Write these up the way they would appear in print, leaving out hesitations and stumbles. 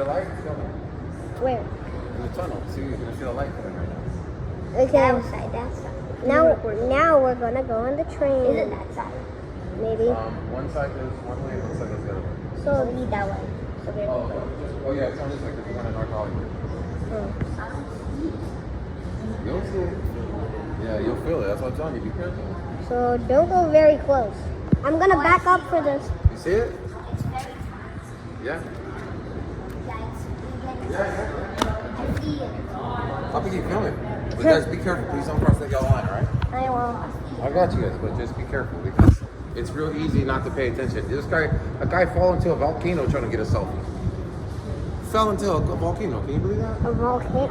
The light is coming. Where? In the tunnel. See, you're gonna see the light coming right now. Okay. That side. Now we're gonna go on the train. Is it that side? Maybe. One side goes one way, one side goes the other way. So it'll be that way. So we're Oh yeah, it's on this way because we're going to North Hollywood. You'll see it. Yeah, you'll feel it. That's what I'm telling you. Be careful. So don't go very close. I'm gonna back up for this. You see it? Yeah. I'll be filming. But guys, be careful. Please don't cross that yellow line, all right? I won't. I got you guys, but just be careful because it's real easy not to pay attention. A guy fell into a volcano trying to get a selfie. Fell into a volcano. Can you believe that? A volcano.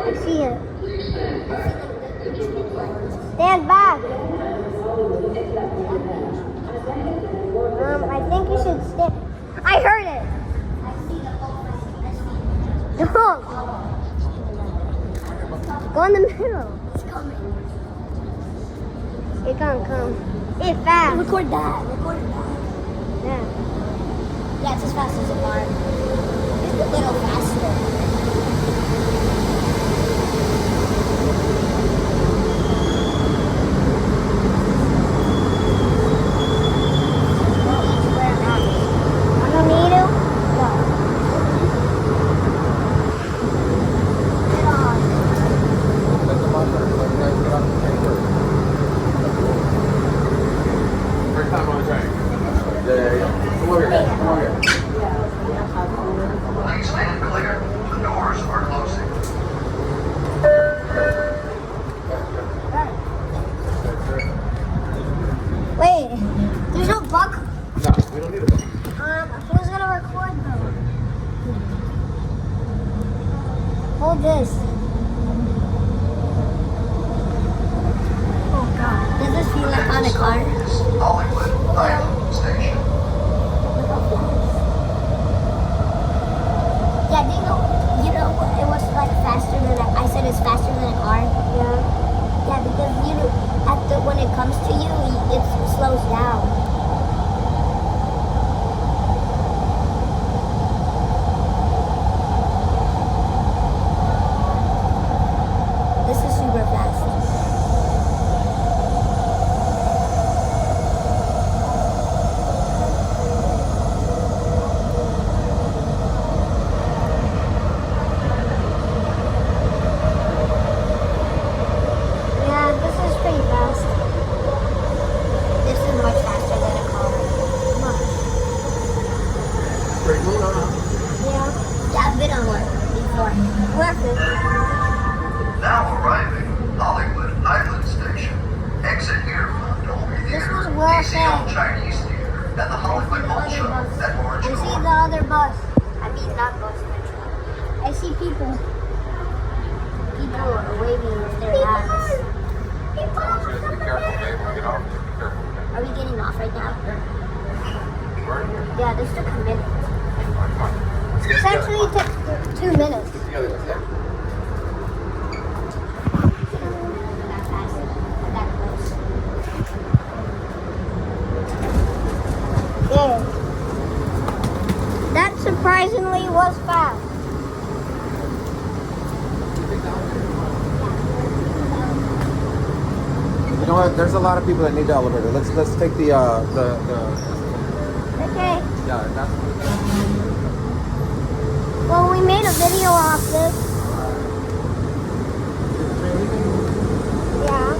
I see it. Stand back. I think you should stand. I heard it. Don't. Go in the middle. It's coming. It can't come. It's fast. Record that. Record that. Yeah. Yeah, it's as fast as a car. Just a little faster. I don't need to. No. Get on. Let them on first. Let you guys get off the train first. First time on the train. Yeah. Come over here. Come over here. Please stand clear. The doors are closing. Wait. There's no buck. No, we don't need a book. Who's gonna record though? Hold this. Oh god. Does this feel like on a car? Hollywood Island Station. Yeah, you know what? It was like faster than I said it's faster than a car. Yeah. Yeah, because when it comes to you, it slows down. This is super fast. Yeah, this is pretty fast. This is much faster than a car. Much. Pretty cool, huh? Yeah. Yeah, I've been on one before. Worth it. Now arriving Hollywood Island Station. Exit here from Dolby This Theater, was well DCL said. Chinese Theater, and the Hollywood Bowl Show at Orange I see Court. the other bus. I mean, not bus metro. I see people. People are waving with their hands. Just be careful, babe. When we get off, just be careful. Are we getting off right now? Right? Yeah, this took a minute. This actually took 2 minutes. Get together, let's go. That fast. That close. Yeah. That surprisingly was fast. You know what? There's a lot of people that need the elevator. Let's take the Okay. yeah. That's Well, we made a video off this. Yeah.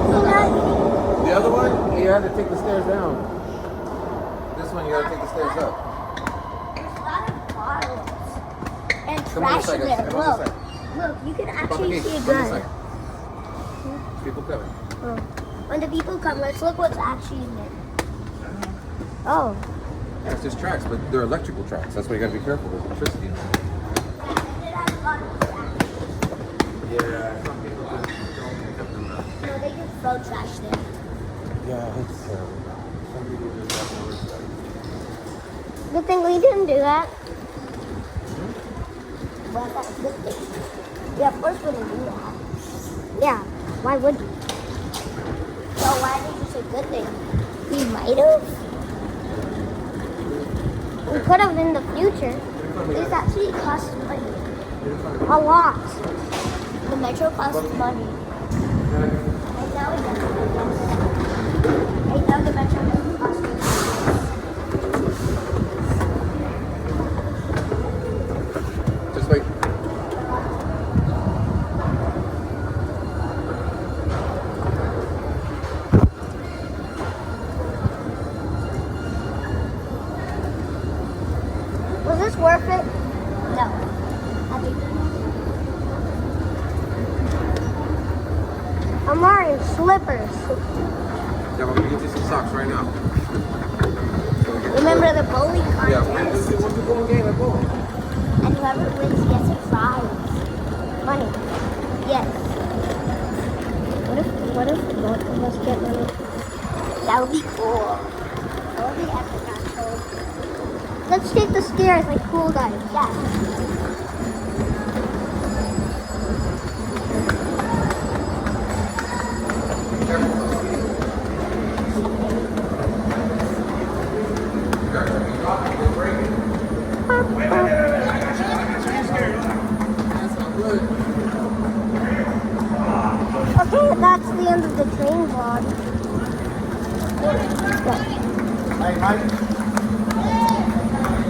the other one. You had to take the stairs down. This one, you got to take the stairs up. There's a lot of bottles and Come on this trash side, in guys. there. Come on this Look, side. look, you can Come on actually the see a gate. Come on this gun. side. People coming. When the people come, let's look what's actually in there. Oh. Yeah, it's just tracks, but they're electrical tracks. That's why you got to be careful with electricity. Yeah. Some people don't do that. No, they just throw trash there. Yeah, it's some people just have no respect. Good thing we didn't do that. Well, that's a good thing. Yeah, of course we're gonna do that. Why would you? So why did you say good thing? We might have. We could have in the future. This actually costs money. A lot. The metro costs money. Right now it doesn't. Right now the metro doesn't cost money. Just like Was this worth it? No. I think I'm wearing slippers. yeah, I'm gonna get you some socks right now. remember the bowling Yeah, contest. what's the bowling game at bowling? And whoever wins gets a prize. Money. Yes. What if both of us get money? That would be cool. That would be epic actually. Let's take the stairs like cool guys. Yeah. Okay, that's the end of the train vlog. Hey, Mike.